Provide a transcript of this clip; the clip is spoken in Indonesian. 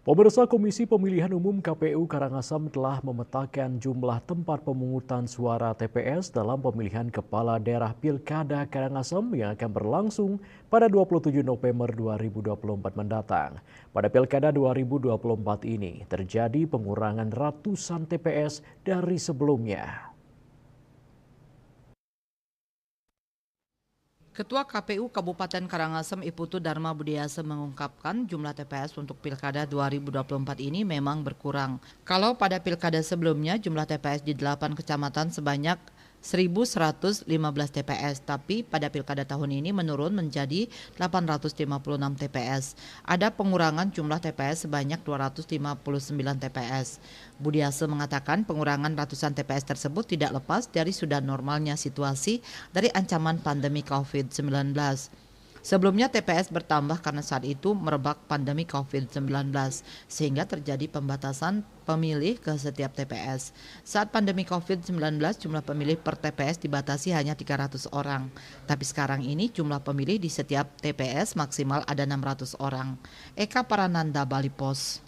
Pemirsa Komisi Pemilihan Umum KPU Karangasem telah memetakan jumlah tempat pemungutan suara TPS dalam pemilihan Kepala Daerah Pilkada Karangasem yang akan berlangsung pada 27 November 2024 mendatang. Pada Pilkada 2024 ini terjadi pengurangan ratusan TPS dari sebelumnya. Ketua KPU Kabupaten Karangasem Iputu Dharma Budiasa mengungkapkan jumlah TPS untuk Pilkada 2024 ini memang berkurang. Kalau pada Pilkada sebelumnya jumlah TPS di 8 kecamatan sebanyak 1.115 TPS, tapi pada Pilkada tahun ini menurun menjadi 856 TPS. Ada pengurangan jumlah TPS sebanyak 259 TPS. Budiasa mengatakan pengurangan ratusan TPS tersebut tidak lepas dari sudah normalnya situasi dari ancaman pandemi COVID-19. Sebelumnya TPS bertambah karena saat itu merebak pandemi COVID-19 sehingga terjadi pembatasan pemilih ke setiap TPS. Saat pandemi COVID-19 jumlah pemilih per TPS dibatasi hanya 300 orang. Tapi sekarang ini jumlah pemilih di setiap TPS maksimal ada 600 orang. Eka Parananda, Bali Pos.